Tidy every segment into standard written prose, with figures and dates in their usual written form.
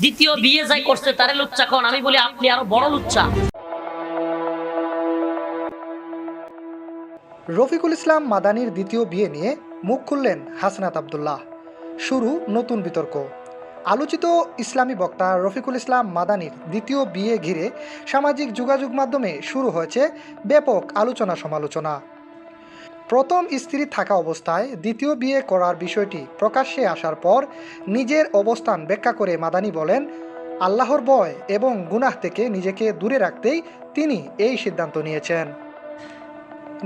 দ্বিতীয় বিয়ে যাই করছে তারে লুচ্চা কোন? আমি বলি আপনি আরো বড় লুচ্চা। রফিকুল ইসলাম মাদানির দ্বিতীয় বিয়ে নিয়ে মুখ খুললেন হাসনাত আবদুল্লাহ। শুরু নতুন বিতর্ক। আলোচিত ইসলামী বক্তা রফিকুল ইসলাম মাদানির দ্বিতীয় বিয়ে ঘিরে সামাজিক যোগাযোগ মাধ্যমে শুরু হয়েছে ব্যাপক আলোচনা সমালোচনা। প্রথম স্ত্রী থাকা অবস্থায় দ্বিতীয় বিয়ে করার বিষয়টি প্রকাশ্যে আসার পর নিজের অবস্থান ব্যাখ্যা করে মাদানি বলেন, আল্লাহর ভয় এবং গুনাহ থেকে নিজেকে দূরে রাখতেই তিনি এই সিদ্ধান্ত নিয়েছেন।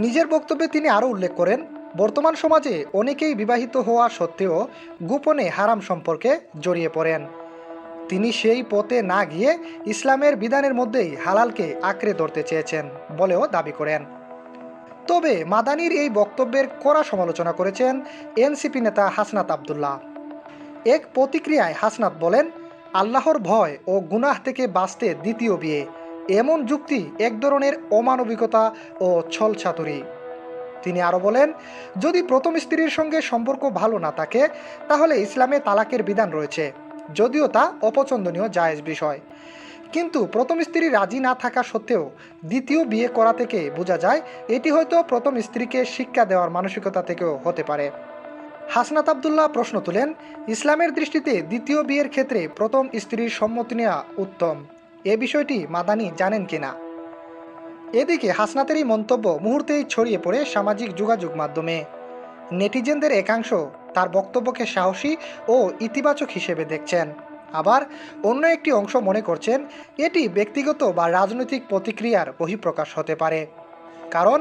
নিজের বক্তব্যে তিনি আরও উল্লেখ করেন, বর্তমান সমাজে অনেকেই বিবাহিত হওয়া সত্ত্বেও গোপনে হারাম সম্পর্কে জড়িয়ে পড়েন। তিনি সেই পথে না গিয়ে ইসলামের বিধানের মধ্যেই হালালকে আঁকড়ে ধরতে চেয়েছেন বলেও দাবি করেন। তবে মাদানির এই বক্তব্যের কড়া সমালোচনা করেছেন এনসিপি নেতা হাসনাত আবদুল্লাহ। এক প্রতিক্রিয়ায় হাসনাত বলেন, আল্লাহর ভয় ও গুনাহ থেকে বাঁচতে দ্বিতীয় বিয়ে, এমন যুক্তি এক ধরনের অমানবিকতা ও ছলছাতুরি। তিনি আরও বলেন, যদি প্রথম স্ত্রীর সঙ্গে সম্পর্ক ভালো না থাকে তাহলে ইসলামে তালাকের বিধান রয়েছে, যদিও তা অপছন্দনীয় জায়েজ বিষয়। কিন্তু প্রথম স্ত্রী রাজি না থাকা সত্ত্বেও দ্বিতীয় বিয়ে করা থেকে বোঝা যায় এটি হয়তো প্রথম স্ত্রীকে শিক্ষা দেওয়ার মানসিকতা থেকেও হতে পারে। হাসনাত আবদুল্লাহ প্রশ্ন তুলেন, ইসলামের দৃষ্টিতে দ্বিতীয় বিয়ের ক্ষেত্রে প্রথম স্ত্রীর সম্মতি নেওয়া উত্তম, এ বিষয়টি মাদানি জানেন কিনা? এদিকে হাসনাতের এই মন্তব্য মুহূর্তেই ছড়িয়ে পড়ে সামাজিক যোগাযোগ মাধ্যমে। নেটিজেনদের একাংশ তার বক্তব্যকে সাহসী ও ইতিবাচক হিসেবে দেখছেন, আবার অন্য একটি অংশ মনে করছেন এটি ব্যক্তিগত বা রাজনৈতিক প্রতিক্রিয়ার বহিঃপ্রকাশ হতে পারে। কারণ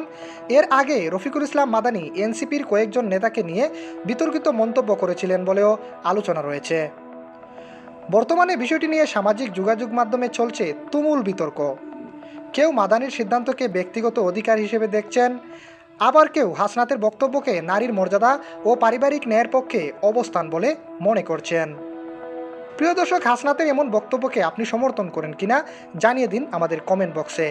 এর আগে রফিকুল ইসলাম মাদানি এনসিপির কয়েকজন নেতাকে নিয়ে বিতর্কিত মন্তব্য করেছিলেন বলেও আলোচনা রয়েছে। বর্তমানে বিষয়টি নিয়ে সামাজিক যোগাযোগ মাধ্যমে চলছে তুমুল বিতর্ক। কেউ মাদানির সিদ্ধান্তকে ব্যক্তিগত অধিকার হিসেবে দেখছেন, আবার কেউ হাসনাতের বক্তব্যকে নারীর মর্যাদা ও পারিবারিক ন্যায়ের পক্ষে অবস্থান বলে মনে করছেন। প্রিয় দর্শক, হাসনাতের এমন বক্তব্যকে আপনি সমর্থন করেন কিনা জানিয়ে দিন আমাদের কমেন্ট বক্সে।